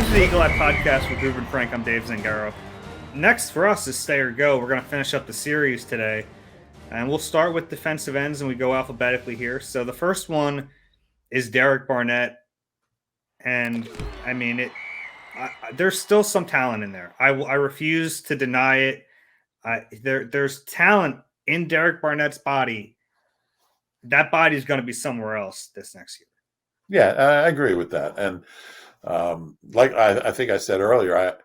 to the Eagle Eye Podcast with Reuben Frank. I'm Dave Zangaro. Next for us is Stay or Go. We're going to finish up the series today. And we'll start with defensive ends and we go alphabetically here. So the first one is Derek Barnett. And I mean, there's still some talent in there. I refuse to deny it. There's talent in Derek Barnett's body. That body is going to be somewhere else this next year. Yeah, I agree with that. And like I think I said earlier,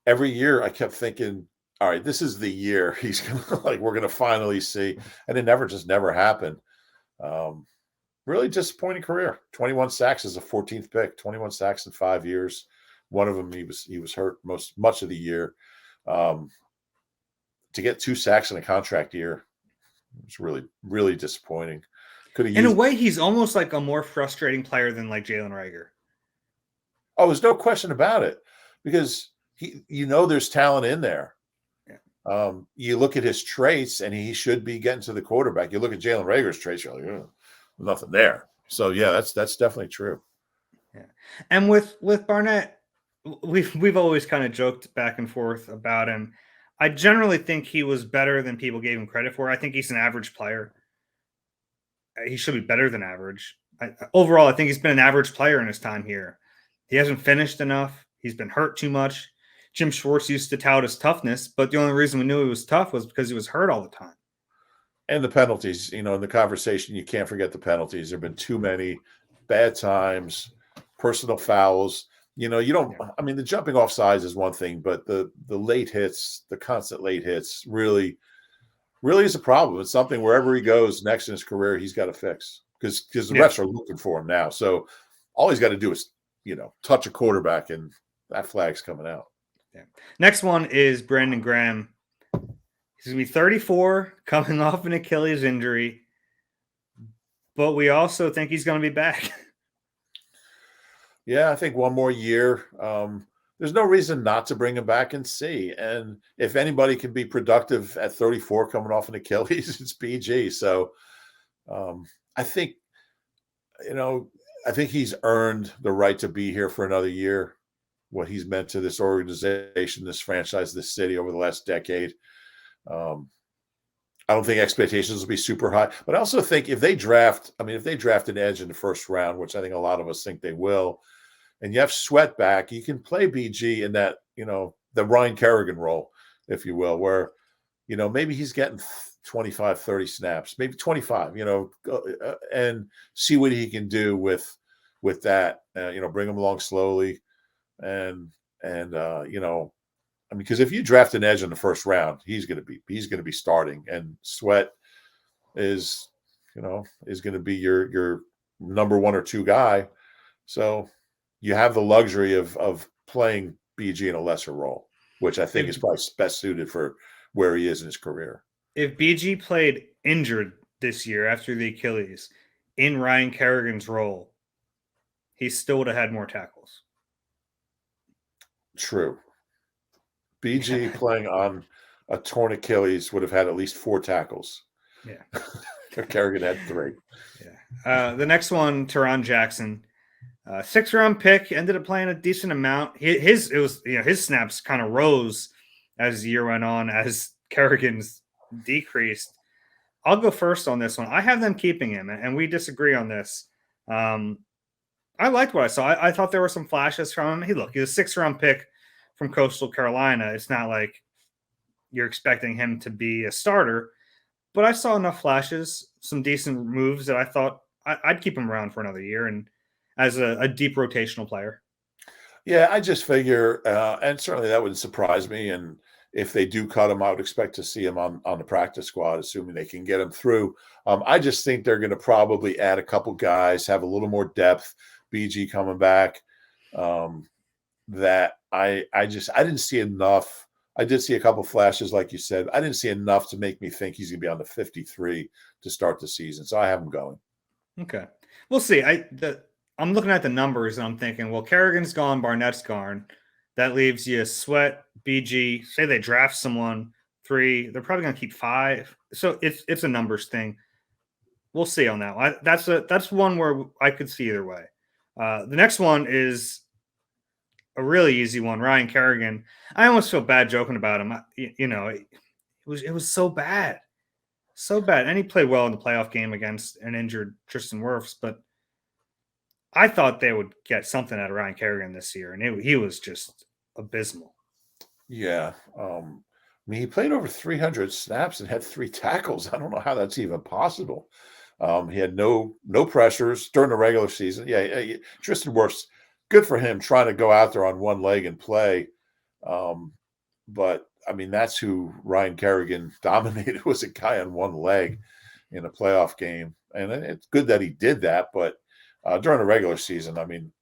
every year I kept thinking, all right, this is the year he's gonna we're gonna finally see, and it never happened. Really disappointing career. 21 sacks as a 14th pick, 21 sacks in 5 years. One of them he was hurt much of the year. To get 2 sacks in a contract year was really disappointing. In a way, he's almost like a more frustrating player than like Jalen Reagor. Oh, there's no question about it, because there's talent in there. Yeah. You look at his traits, and he should be getting to the quarterback. You look at Jalen Reagor's traits, you're like, nothing there. So yeah, that's definitely true. Yeah, and with Barnett, we've always kind of joked back and forth about him. I generally think he was better than people gave him credit for. I think he's an average player. He should be better than average. Overall, I think he's been an average player in his time here. He hasn't finished enough. He's been hurt too much. Jim Schwartz used to tout his toughness, but the only reason we knew he was tough was because he was hurt all the time. And the penalties, in the conversation, you can't forget the penalties. There have been too many bad times, personal fouls. The jumping off sides is one thing, but the late hits, the constant late hits really is a problem. It's something wherever he goes next in his career, he's got to fix, because the refs are looking for him now. So all he's got to do is, touch a quarterback, and that flag's coming out. Yeah. Next one is Brandon Graham. He's going to be 34, coming off an Achilles injury, but we also think he's going to be back. Yeah, I think one more year. There's no reason not to bring him back and see. And if anybody can be productive at 34 coming off an Achilles, it's BG. So I think he's earned the right to be here for another year. What he's meant to this organization, this franchise, this city over the last decade. I don't think expectations will be super high, but I also think if they draft an edge in the first round, which I think a lot of us think they will, and you have Sweat back, you can play BG in that, the Ryan Kerrigan role, if you will, where, maybe he's getting 25, 30 snaps, maybe 25, and see what he can do with that, bring him along slowly. Because if you draft an edge in the first round, he's going to be starting, and Sweat is going to be your number 1 or 2 guy. So you have the luxury of playing BG in a lesser role, which I think is probably best suited for where he is in his career. If BG played injured this year after the Achilles in Ryan Kerrigan's role, he still would have had more tackles. True. BG playing on a torn Achilles would have had at least 4 tackles. Yeah. Kerrigan had 3. Yeah. The next one, Teron Jackson, 6th-round pick, ended up playing a decent amount. His snaps kind of rose as the year went on, as Kerrigan's decreased. I'll go first on this one. I have them keeping him, and we disagree on this. I liked what I saw. I thought there were some flashes from him. He's a 6th-round pick from Coastal Carolina. It's not like you're expecting him to be a starter, but I saw enough flashes, some decent moves that I thought I'd keep him around for another year, and as a deep rotational player. Yeah, I just figure, and certainly that wouldn't surprise me. And if they do cut him, I would expect to see him on the practice squad, assuming they can get him through. I just think they're going to probably add a couple guys, have a little more depth. BG coming back. That I didn't see enough. I did see a couple flashes, like you said. I didn't see enough to make me think he's going to be on the 53 to start the season. So I have him going. Okay, we'll see. I'm looking at the numbers and I'm thinking, well, Kerrigan's gone, Barnett's gone. That leaves you Sweat, BG. Say they draft someone 3, they're probably going to keep 5. So it's a numbers thing. We'll see on that one. That's one where I could see either way. The next one is a really easy one. Ryan Kerrigan. I almost feel bad joking about him. It was so bad, so bad. And he played well in the playoff game against an injured Tristan Wirfs, but I thought they would get something out of Ryan Kerrigan this year, and he was just abysmal. Yeah. I mean, he played over 300 snaps and had 3 tackles. I don't know how that's even possible. He had no pressures during the regular season. Yeah, Tristan Wirfs, good for him trying to go out there on one leg and play. But I mean, that's who Ryan Kerrigan dominated, was a guy on one leg in a playoff game, and it's good that he did that. But during the regular season, I mean,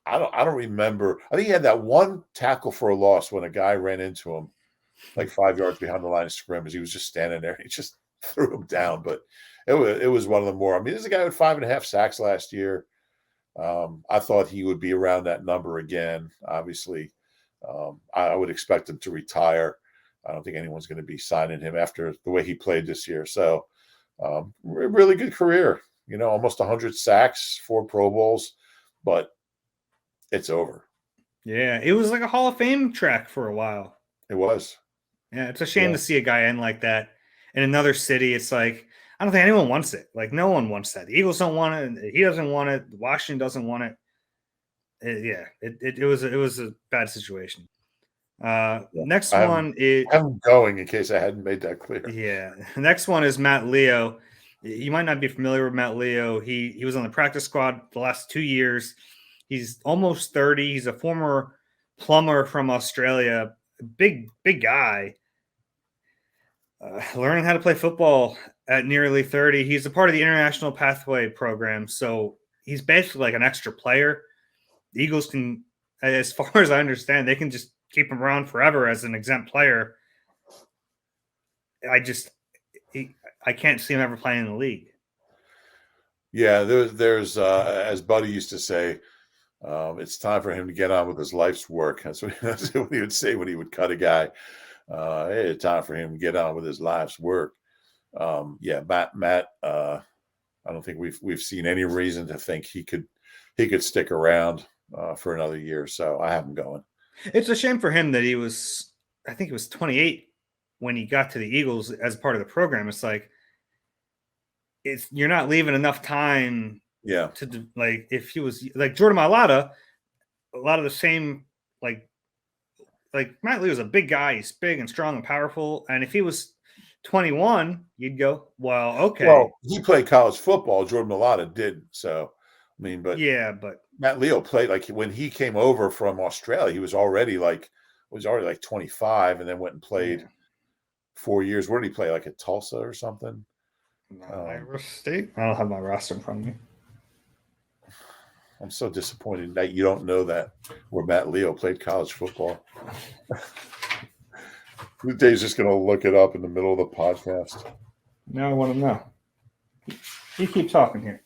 I don't remember. I think he had that one tackle for a loss when a guy ran into him like 5 yards behind the line of scrimmage. He was just standing there. He just threw him down. But it was one of the more. I mean, there's a guy with 5.5 sacks last year. I thought he would be around that number again. Obviously, I would expect him to retire. I don't think anyone's going to be signing him after the way he played this year. So, really good career. Almost 100 sacks, 4 Pro Bowls, but it's over. Yeah, it was like a Hall of Fame track for a while. It was. Yeah, it's a shame to see a guy end like that in another city. It's like, I don't think anyone wants it. Like, no one wants that. The Eagles don't want it. He doesn't want it. Washington doesn't want it. It was a bad situation. Next one is. I'm going in case I hadn't made that clear. Yeah, next one is Matt Leo. You might not be familiar with Matt Leo. He was on the practice squad the last 2 years. He's almost 30. He's a former plumber from Australia. Big guy. Learning how to play football at nearly 30. He's a part of the International Pathway program, so he's basically like an extra player. The Eagles can, as far as I understand, they can just keep him around forever as an exempt player. I can't see him ever playing in the league. Yeah, there's as Buddy used to say, it's time for him to get on with his life's work. That's what he would say when he would cut a guy. Hey, it's time for him to get on with his life's work. Yeah, Matt. I don't think we've seen any reason to think he could stick around for another year. So I have him going. It's a shame for him that I think he was 28 when he got to the Eagles as part of the program. It's like, you're not leaving enough time. Yeah. To like, if he was like Jordan Mailata, a lot of the same, like Matt Lee was a big guy. He's big and strong and powerful. And if he was 21, you'd go, well, okay. Well, he played college football. Jordan Mailata didn't. So, I mean, but Matt Leo played, like, when he came over from Australia, he was already like 25, and then went and played 4 years. Where did he play? Like at Tulsa or something? Iowa State. I don't have my roster in front of me. I'm so disappointed that you don't know that, where Matt Leo played college football. Dave's just going to look it up in the middle of the podcast. Now I want to know. You keep talking here.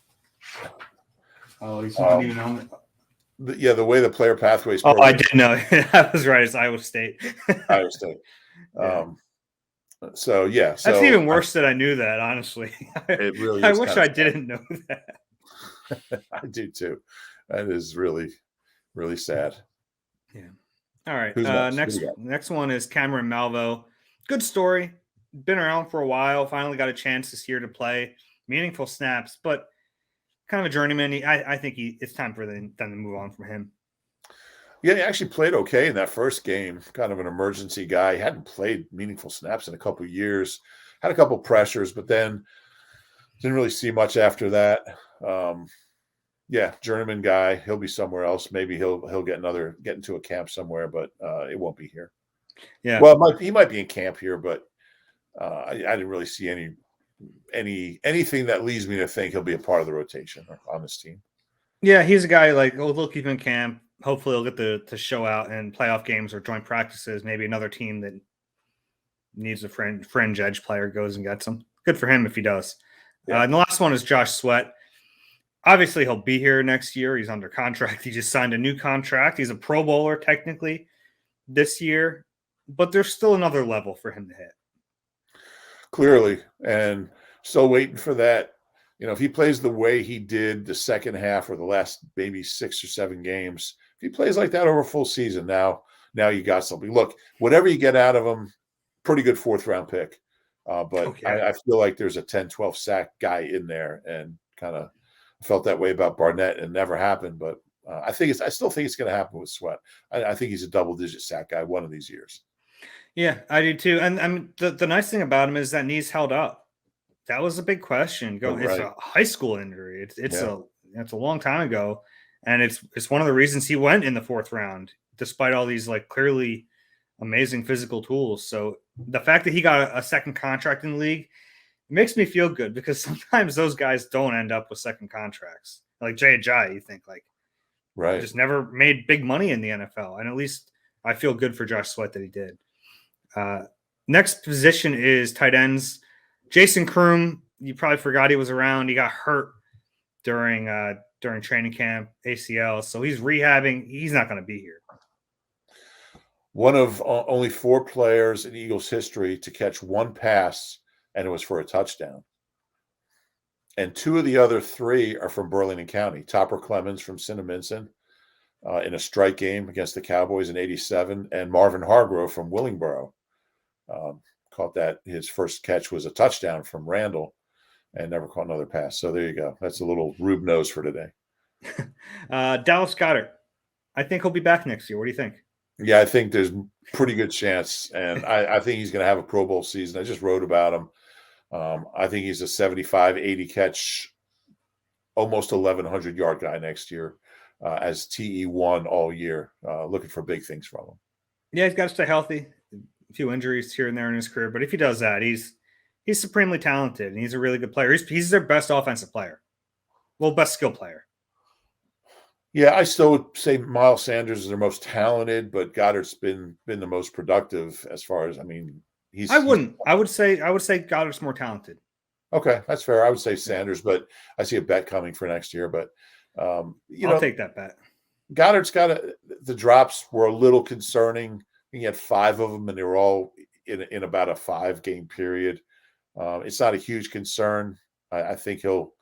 Oh, he's not even on it. The way the player pathways. Oh, I did know. I was right. It's Iowa State. Iowa State. Yeah. So that's even worse that I knew that. Honestly, it really. I wish I didn't know that. I do too. That is really, really sad. Yeah. All right. Who's next one is Cameron Malveaux. Good story. Been around for a while. Finally got a chance this year to play meaningful snaps, but kind of a journeyman. I think it's time for them to move on from him. Yeah, he actually played okay in that first game. Kind of an emergency guy. He hadn't played meaningful snaps in a couple of years. Had a couple pressures, but then didn't really see much after that. Journeyman guy. He'll be somewhere else. Maybe he'll get into a camp somewhere, but it won't be here. Yeah. Well, he might be in camp here, but I didn't really see anything that leads me to think he'll be a part of the rotation on this team. Yeah, he's a guy like, they'll keep him in camp. Hopefully he'll get to show out in playoff games or joint practices. Maybe another team that needs a fringe edge player goes and gets him. Good for him if he does. Yeah. And the last one is Josh Sweat. Obviously, he'll be here next year. He's under contract. He just signed a new contract. He's a Pro Bowler technically this year, but there's still another level for him to hit. Clearly, and still waiting for that if he plays the way he did the second half or the last maybe 6 or 7 games, if he plays like that over a full season, now you got something. Look, whatever you get out of him, pretty good 4th-round pick. But Oh yeah. I feel like there's a 10, 12 sack guy in there, and kind of felt that way about Barnett, and it never happened. But I still think it's going to happen with Sweat. I think he's a double-digit sack guy one of these years. Yeah, I do too. And I mean, the nice thing about him is that knee's held up. That was a big question. It's Right. a high school injury. Yeah. It's a long time ago, and it's one of the reasons he went in the 4th round, despite all these like clearly amazing physical tools. So the fact that he got a second contract in the league makes me feel good, because sometimes those guys don't end up with second contracts. Like Jay Ajayi, you think like Right. just never made big money in the NFL, and at least I feel good for Josh Sweat that he did. Next position is tight ends. Jason Kroom, you probably forgot he was around. He got hurt during training camp, ACL, so he's rehabbing. He's not going to be here. One of only 4 players in Eagles history to catch one pass, and it was for a touchdown. And 2 of the other 3 are from Burlington County. Topper Clemens from Cinnaminson in a strike game against the Cowboys in '87, and Marvin Hargrove from Willingboro. Caught that. His first catch was a touchdown from Randall, and never caught another pass. So there you go. That's a little Rube nose for today. Dallas Goedert. I think he'll be back next year. What do you think? Yeah, I think there's pretty good chance, and I think he's going to have a Pro Bowl season. I just wrote about him. I think he's a 75, 80 catch, almost 1,100-yard guy next year as TE1 all year. Looking for big things from him. Yeah, he's got to stay healthy. A few injuries here and there in his career, but if he does that, he's supremely talented, and he's a really good player. He's their best offensive player. Well, best skill player. Yeah, I still would say Miles Sanders is their most talented, but Goddard's been the most productive as far as, I mean, I would say Goddard's more talented. Okay, that's fair. I would say Sanders, but I see a bet coming for next year. But I'll take that bet. Goddard's got the drops were a little concerning. He had 5 of them, and they were all in about a 5-game period. It's not a huge concern. I think he'll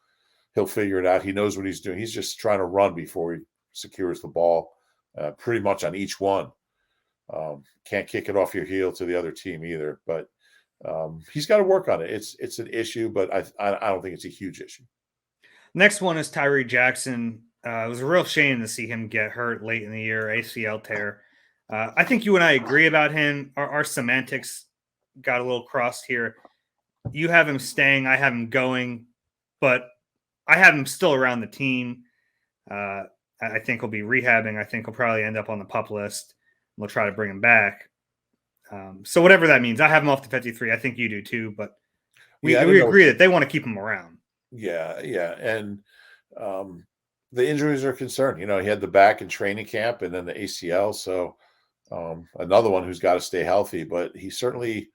figure it out. He knows what he's doing. He's just trying to run before he secures the ball, pretty much on each one. Can't kick it off your heel to the other team either. But he's got to work on it. It's an issue, but I don't think it's a huge issue. Next one is Tyree Jackson. It was a real shame to see him get hurt late in the year, ACL tear. I think you and I agree about him. Our semantics got a little crossed here. You have him staying, I have him going, but I have him still around the team. I think he'll be rehabbing. I think he'll probably end up on the PUP list. We'll try to bring him back. So whatever that means, I have him off the 53. I think you do too, but we agree that they want to keep him around. Yeah. And the injuries are concerned. He had the back in training camp and then the ACL. So another one who's got to stay healthy, but he certainly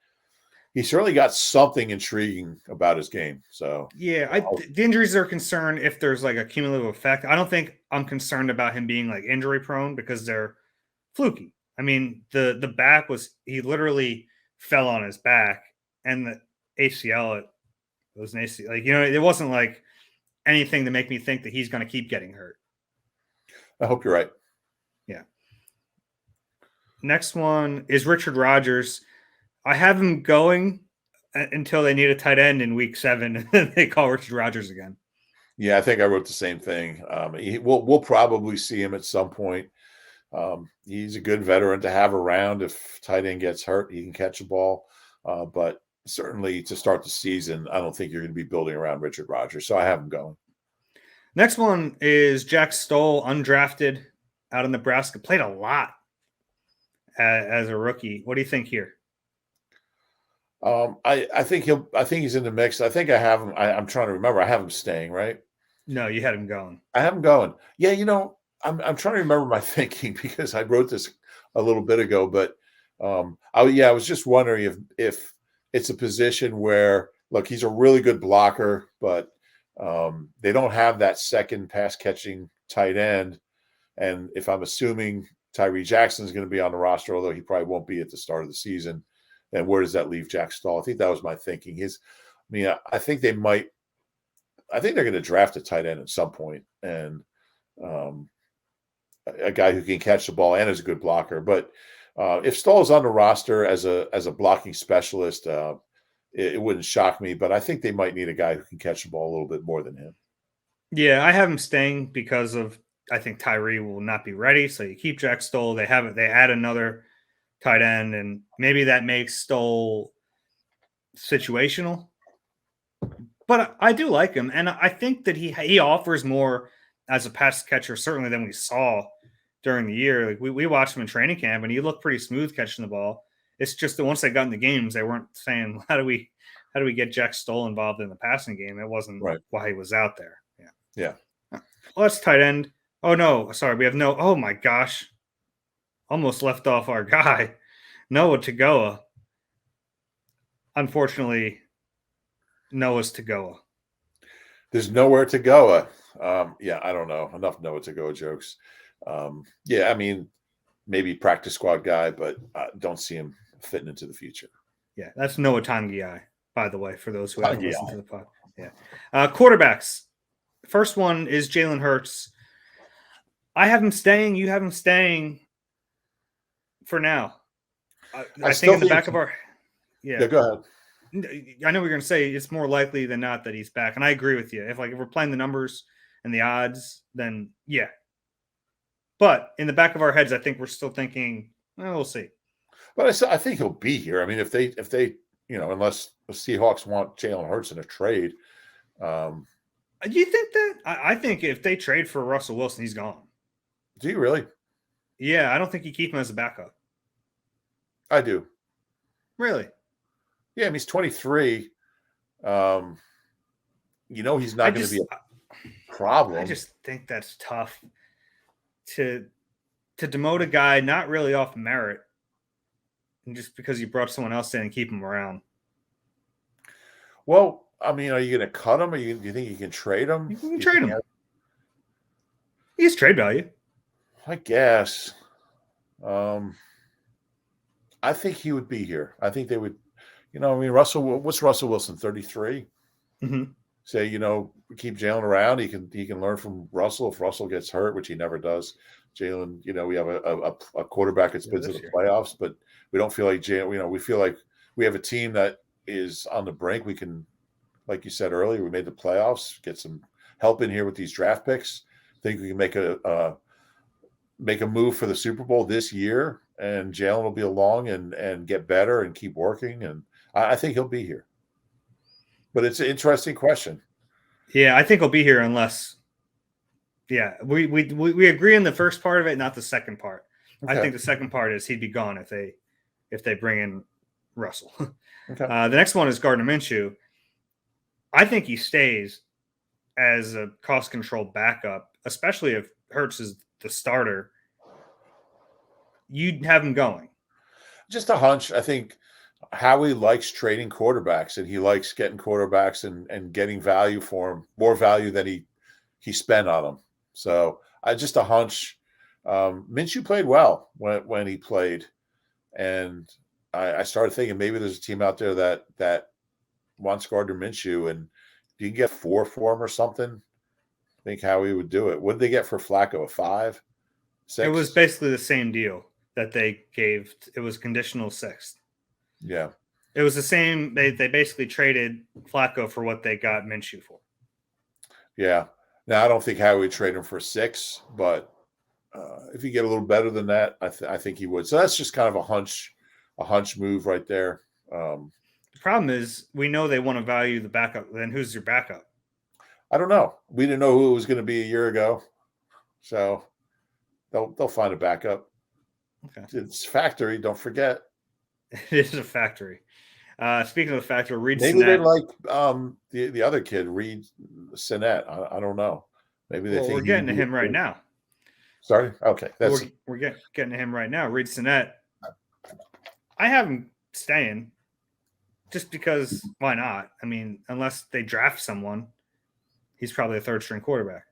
got something intriguing about his game. So yeah, the injuries are concerned if there's like a cumulative effect. I don't think I'm concerned about him being like injury prone because they're fluky. I mean, the back he literally fell on his back, and the ACL, it was an ACL. Like, it wasn't like anything to make me think that he's going to keep getting hurt. I hope you're right. Yeah. Next one is Richard Rodgers. I have him going until they need a tight end in week 7, and then they call Richard Rodgers again. Yeah, I think I wrote the same thing. We'll probably see him at some point. He's a good veteran to have around. If tight end gets hurt, he can catch a ball. But certainly to start the season, I don't think you're going to be building around Richard Rodgers. So I have him going. Next one is Jack Stoll, undrafted out of Nebraska. Played a lot as a rookie. What do you think here? I think he's in the mix. I think I have him. I'm trying to remember. I have him staying, right? No, you had him going. I have him going. Yeah, I'm trying to remember my thinking because I wrote this a little bit ago, but I was just wondering if it's a position where, look, he's a really good blocker, but they don't have that second pass catching tight end. And if I'm assuming Tyree Jackson is going to be on the roster, although he probably won't be at the start of the season, then where does that leave Jack Stoll? I think that was my thinking. I think they might I think they're going to draft a tight end at some point, and um, a guy who can catch the ball and is a good blocker. But if Stoll is on the roster as a blocking specialist, it wouldn't shock me. But I think they might need a guy who can catch the ball a little bit more than him. Yeah, I have him staying because of I think Tyree will not be ready. So you keep Jack Stoll. They add another tight end, and maybe that makes Stoll situational. But I do like him, and I think that he offers more as a pass catcher certainly than we saw during the year. Like we watched him in training camp, and he looked pretty smooth catching the ball. It's just that once they got in the games, they weren't saying how do we get Jack Stoll involved in the passing game. It wasn't Right. why he was out there. Yeah. Yeah. Well, that's tight end. Oh no, sorry, we have no. Oh my gosh, almost left off our guy, Noah Tagoa. Unfortunately, Noah's Tagoa. There's nowhere to go. Yeah, I don't know. Enough Noah to go jokes. Yeah, I mean, maybe practice squad guy, but don't see him fitting into the future. Yeah, that's Noah Tangiai, by the way, for those who haven't listened to the pod. Yeah. Quarterbacks. First one is Jalen Hurts. I have him staying. You have him staying for now. I think in the back of our – yeah, go ahead. I know we're going to say it's more likely than not that he's back, and I agree with you. If we're playing the numbers and the odds, then yeah. But in the back of our heads, I think we're still thinking, we'll see. But I think he'll be here. I mean, if they unless the Seahawks want Jalen Hurts in a trade. Do you think that? I think if they trade for Russell Wilson, he's gone. Do you really? Yeah, I don't think you keep him as a backup. I do. Really? Yeah, I mean, he's 23. He's not going to be a problem. I just think that's tough to demote a guy not really off merit, and just because you brought someone else in and keep him around. Well, I mean, are you going to cut him, or do you think you can trade him? You can trade him. He's trade value. I guess. I think he would be here. I think they would. What's Russell Wilson? 33. Mm-hmm. Say, keep Jalen around. He can learn from Russell if Russell gets hurt, which he never does. Jalen, we have a quarterback that's been to the playoffs, but we don't feel like Jalen. We feel like we have a team that is on the brink. We can, like you said earlier, we made the playoffs. Get some help in here with these draft picks. Think we can make a move for the Super Bowl this year, and Jalen will be along and get better and keep working. And I think he'll be here. But it's an interesting question. Yeah, I think he'll be here unless. Yeah, we agree on the first part of it, not the second part. Okay. I think the second part is he'd be gone if they bring in Russell. Okay. The next one is Gardner Minshew. I think he stays as a cost control backup, especially if Hurts is the starter. You'd have him going. Just a hunch. I think Howie likes trading quarterbacks, and he likes getting quarterbacks and getting value for him, more value than he spent on them. So just a hunch. Minshew played well when he played, and I started thinking maybe there's a team out there that wants Gardner Minshew, and you can get 4 for him or something. I think Howie would do it. What did they get for Flacco? A 5? 6? It was basically the same deal that they gave. It was conditional 6th. Yeah. It was the same. They basically traded Flacco for what they got Minshew for. Yeah. Now, I don't think Howie would trade him for 6, but if you get a little better than that, I think he would. So that's just kind of a hunch move right there. The problem is we know they want to value the backup. Then who's your backup? I don't know. We didn't know who it was going to be a year ago. So they'll find a backup. Okay. It's factory. Don't forget. It is a factory. Speaking of the factory, Reed maybe Sinnett. They like the other kid, Reed Sinnett. I don't know. Maybe they think we're getting to him right now. Sorry? Okay. We're getting to him right now. Reed Sinnett. I have him staying just because why not? I mean, unless they draft someone, he's probably a 3rd-string quarterback.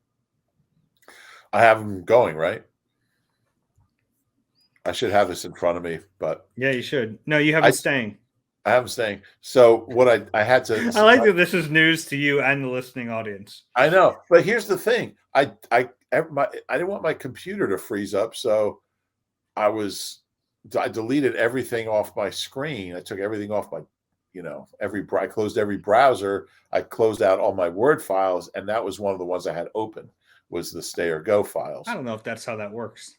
I have him going, right? I should have this in front of me, but yeah, you should. No, you have him staying. I'm saying. So what I had to. I like that this is news to you and the listening audience. I know, but here's the thing. I didn't want my computer to freeze up, so I deleted everything off my screen. I took everything off my, I closed every browser. I closed out all my Word files, and that was one of the ones I had open was the stay or go files. I don't know if that's how that works.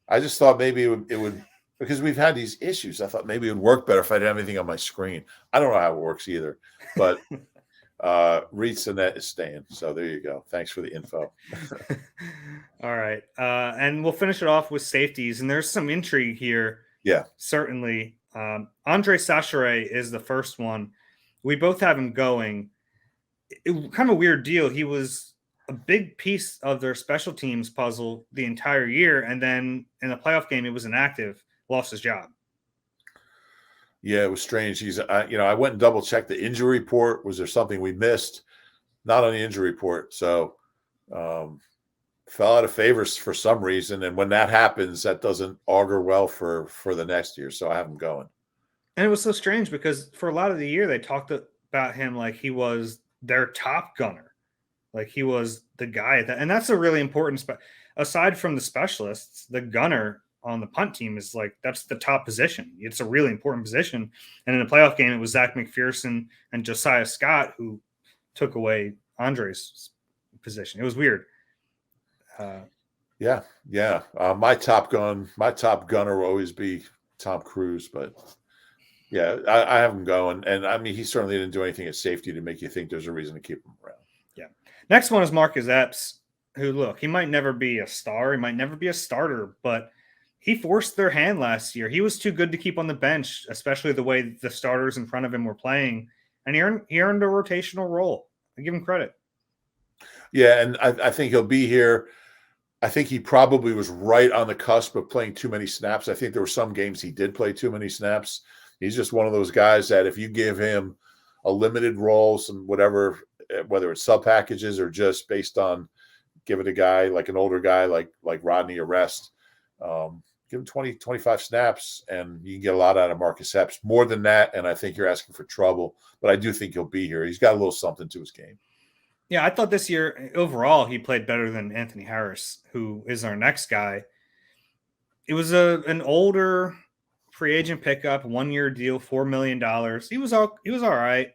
I just thought maybe it would because we've had these issues. I thought maybe it would work better if I didn't have anything on my screen. I don't know how it works either, but Reed Sinet is staying. So there you go. Thanks for the info. All right. And we'll finish it off with safeties. And there's some intrigue here. Yeah. Certainly. Andre Sachere is the first one. We both have him going. Kind of a weird deal. He was a big piece of their special teams puzzle the entire year. And then in the playoff game, he was inactive, lost his job. Yeah, it was strange. I went and double checked the injury report. Was there something we missed? Not on the injury report. So, fell out of favor for some reason. And when that happens, that doesn't augur well for the next year. So I have him going. And it was so strange because for a lot of the year, they talked about him like he was their top gunner. Like he was the guy and that's a really important aside from the specialists, the gunner on the punt team is like that's the top position. It's a really important position. And in the playoff game, it was Zach McPherson and Josiah Scott who took away Andre's position. It was weird. Yeah. My top gunner will always be Tom Cruise, but yeah, I have him going. And I mean, he certainly didn't do anything at safety to make you think there's a reason to keep him around. Yeah. Next one is Marcus Epps, who look, he might never be a star. He might never be a starter, but he forced their hand last year. He was too good to keep on the bench, especially the way the starters in front of him were playing. And he earned a rotational role. I give him credit. Yeah, and I think he'll be here. I think he probably was right on the cusp of playing too many snaps. I think there were some games he did play too many snaps. He's just one of those guys that if you give him a limited role, some whatever, whether it's sub packages or just based on give it a guy like an older guy like Rodney Arrest, give him 20, 25 snaps and you can get a lot out of Marcus Epps. More than that, and I think you're asking for trouble, but I do think he'll be here. He's got a little something to his game. Yeah, I thought this year overall he played better than Anthony Harris, who is our next guy. It was an older free agent pickup, 1-year deal, $4 million. He was all right.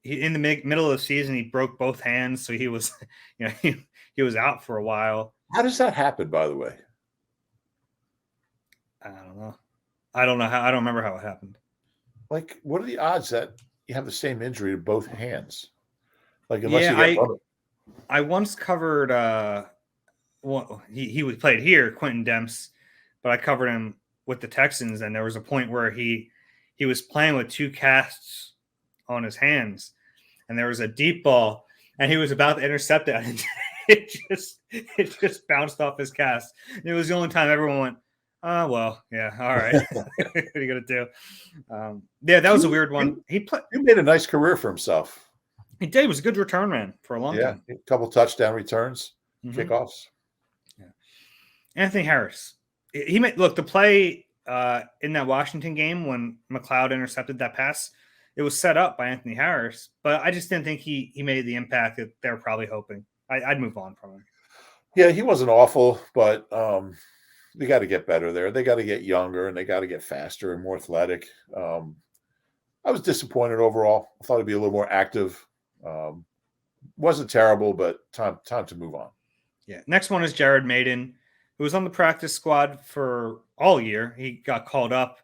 In the middle of the season, he broke both hands, so he was, he was out for a while. How does that happen, by the way? I don't know. I don't remember how it happened. Like, what are the odds that you have the same injury to both hands? Like, unless you get I once covered he played here, Quentin Demps, but I covered him with the Texans, and there was a point where he was playing with 2 casts on his hands, and there was a deep ball, and he was about to intercept it, and it just bounced off his cast. And it was the only time everyone went, "Oh well, yeah, all right." What are you gonna do? Yeah, that was a weird one. He made a nice career for himself. He did. He was a good return man for a long time. Yeah, a couple touchdown returns, kickoffs. Yeah. Anthony Harris. He made the play in that Washington game when McLeod intercepted that pass. It was set up by Anthony Harris, but I just didn't think he made the impact that they were probably hoping. I'd move on from him. Yeah, he wasn't awful, but they got to get better there. They got to get younger and they got to get faster and more athletic. I was disappointed overall. I thought it'd be a little more active. Wasn't terrible, but time to move on. Yeah. Next one is Jared Maiden, who was on the practice squad for all year. He got called up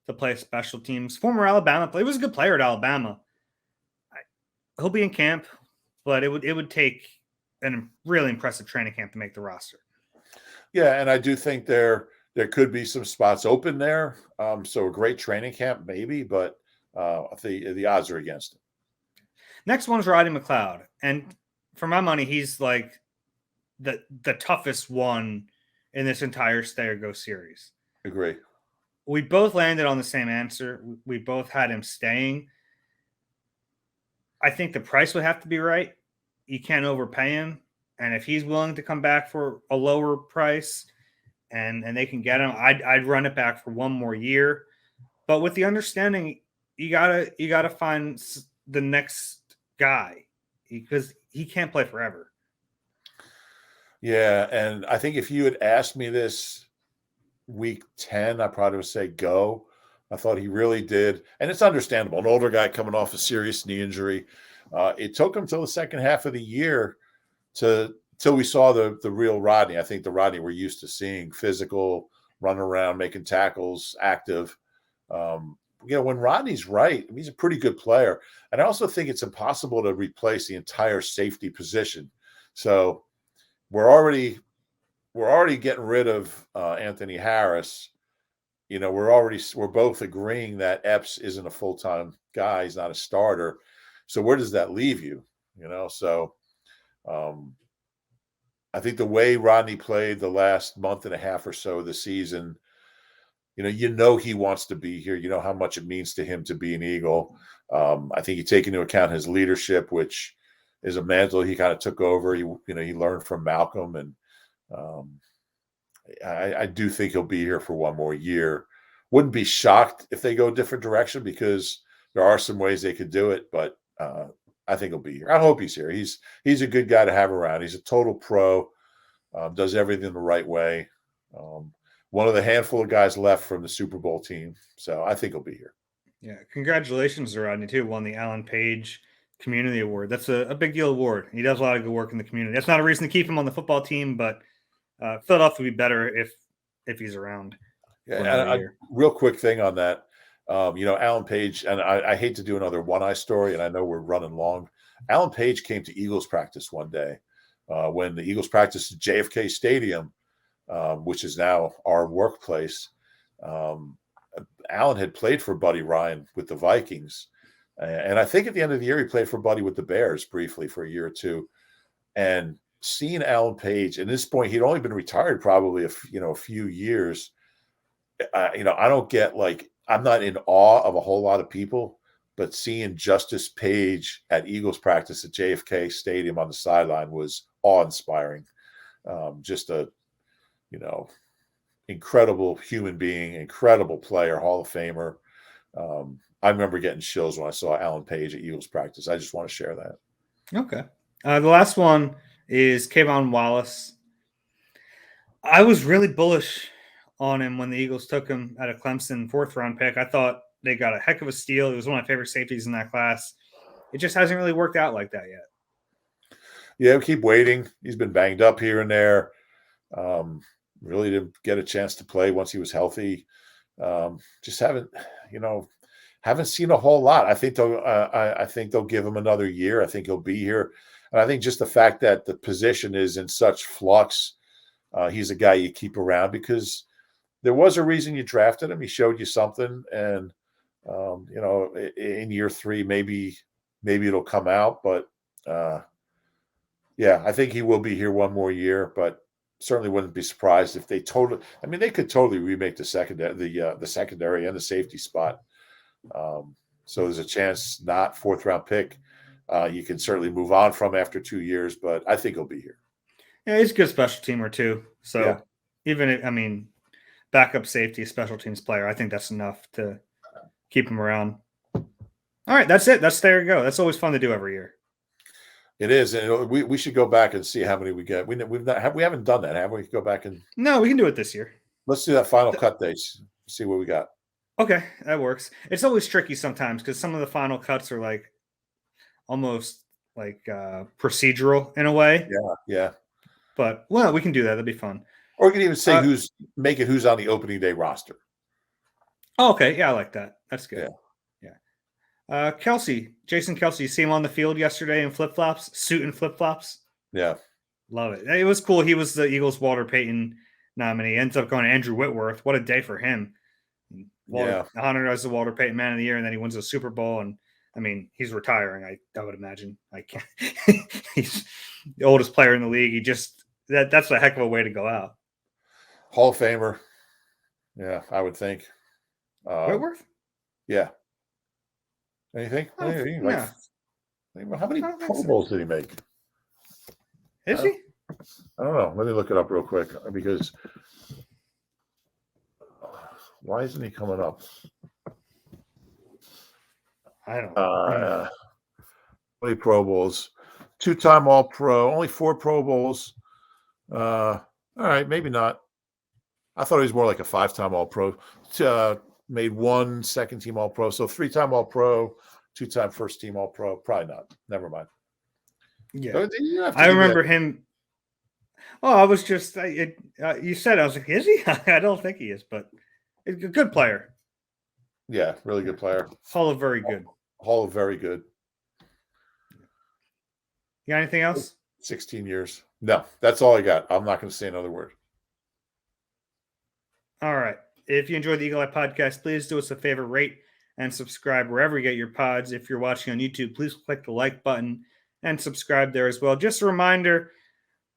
to play special teams. Former Alabama player. He was a good player at Alabama. He'll be in camp, but it would take a really impressive training camp to make the roster. Yeah, and I do think there could be some spots open there. So a great training camp, maybe, but the odds are against it. Next one's Roddy McLeod. And for my money, he's like the toughest one in this entire Stay or Go series. Agree. We both landed on the same answer. We both had him staying. I think the price would have to be right. You can't overpay him. And if he's willing to come back for a lower price and they can get him, I'd run it back for one more year. but with the understanding, you gotta find the next guy because he can't play forever. Yeah, and I think if you had asked me this week 10, I probably would say go. I thought he really did, and it's understandable. An older guy coming off a serious knee injury. It took him till the second half of the year till we saw the real Rodney. I think the Rodney we're used to seeing, physical, running around, making tackles, active. When Rodney's right, I mean, he's a pretty good player. And I also think it's impossible to replace the entire safety position. So we're already getting rid of Anthony Harris. We're both agreeing that Epps isn't a full-time guy. He's not a starter. So where does that leave you? So I think the way Rodney played the last month and a half or so of the season, he wants to be here. You know how much it means to him to be an Eagle. I think you take into account his leadership, which is a mantle he kind of took over. He learned from Malcolm, and I do think he'll be here for one more year. Wouldn't be shocked if they go a different direction because there are some ways they could do it, but I think he'll be here. I hope he's here. He's a good guy to have around. He's a total pro, does everything the right way. One of the handful of guys left from the Super Bowl team, so I think he'll be here. Yeah, congratulations to Rodney too. Won the Alan Page Community Award. That's a big deal award. He does a lot of good work in the community. That's not a reason to keep him on the football team, but Philadelphia would be better if he's around. Yeah, and real quick thing on that. Alan Page, and I hate to do another one-eye story, and I know we're running long. Alan Page came to Eagles practice one day when the Eagles practiced at JFK Stadium, which is now our workplace. Alan had played for Buddy Ryan with the Vikings. And I think at the end of the year, he played for Buddy with the Bears briefly for a year or two. And seeing Alan Page, at this point, he'd only been retired probably a few years. I don't get I'm not in awe of a whole lot of people, but seeing Justice Page at Eagles practice at JFK Stadium on the sideline was awe-inspiring. Just a, incredible human being, incredible player, Hall of Famer. I remember getting chills when I saw Alan Page at Eagles practice. I just want to share that. Okay. The last one is Kayvon Wallace. I was really bullish on him when the Eagles took him at a Clemson 4th-round pick. I thought they got a heck of a steal. He was one of my favorite safeties in that class. It just hasn't really worked out like that yet. Yeah, we keep waiting. He's been banged up here and there. Really didn't get a chance to play once he was healthy. Just haven't seen a whole lot. I think they'll give him another year. I think he'll be here. And I think just the fact that the position is in such flux, he's a guy you keep around because there was a reason you drafted him. He showed you something, and in year 3, maybe it'll come out. But I think he will be here one more year. But certainly wouldn't be surprised if they they could totally remake the secondary and the safety spot. So there's a chance, not 4th-round pick. You can certainly move on from after 2 years, but I think he'll be here. Yeah, he's a good special teamer too. So even if, backup safety, special teams player, I think that's enough to keep him around. All right, that's it. There you go. That's always fun to do every year. It is, and we should go back and see how many we get. We haven't done that, have we? Go back and no, we can do it this year. Let's do that final cut days. See what we got. Okay, that works. It's always tricky sometimes because some of the final cuts are almost procedural in a way. Yeah. But we can do that. That'd be fun. Or we can even say who's on the opening day roster. Oh, okay, yeah, I like that. That's good. Yeah. Jason Kelce, you see him on the field yesterday in flip-flops, suit and flip-flops? Yeah. Love it. It was cool. He was the Eagles' Walter Payton nominee. Ends up going to Andrew Whitworth. What a day for him. Honored as the Walter Payton Man of the Year, and then he wins a Super Bowl. And, he's retiring, I would imagine. I can't. He's the oldest player in the league. That's a heck of a way to go out. Hall of Famer. Yeah, I would think. Whitworth? Yeah. Anything? How many Pro Bowls did he make? Is he? I don't know. Let me look it up real quick because why isn't he coming up? I don't. How many Pro Bowls? 2-time All-Pro. Only 4 Pro Bowls. All right, maybe not. I thought he was more like a 5-time All-Pro. Made 1 second-team All-Pro. So 3-time All-Pro, 2-time first-team All-Pro. Probably not. Never mind. Yeah, You have to I give me remember that. him. Oh, I was just. You said I was like, is he? I don't think he is, but he's a good player. Yeah, really good player. Hall of very good. Hall of very good. You got anything else? 16 years. No, that's all I got. I'm not going to say another word. All right. If you enjoyed the Eagle Eye podcast, please do us a favor, rate and subscribe wherever you get your pods. If you're watching on YouTube, please click the like button and subscribe there as well. Just a reminder,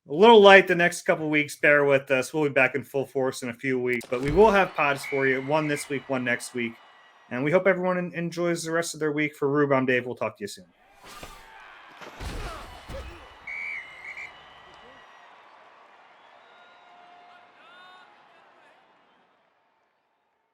a little light the next couple of weeks. Bear with us. We'll be back in full force in a few weeks, but we will have pods for you. One this week, one next week. And we hope everyone enjoys the rest of their week. For Rube, I'm Dave. We'll talk to you soon.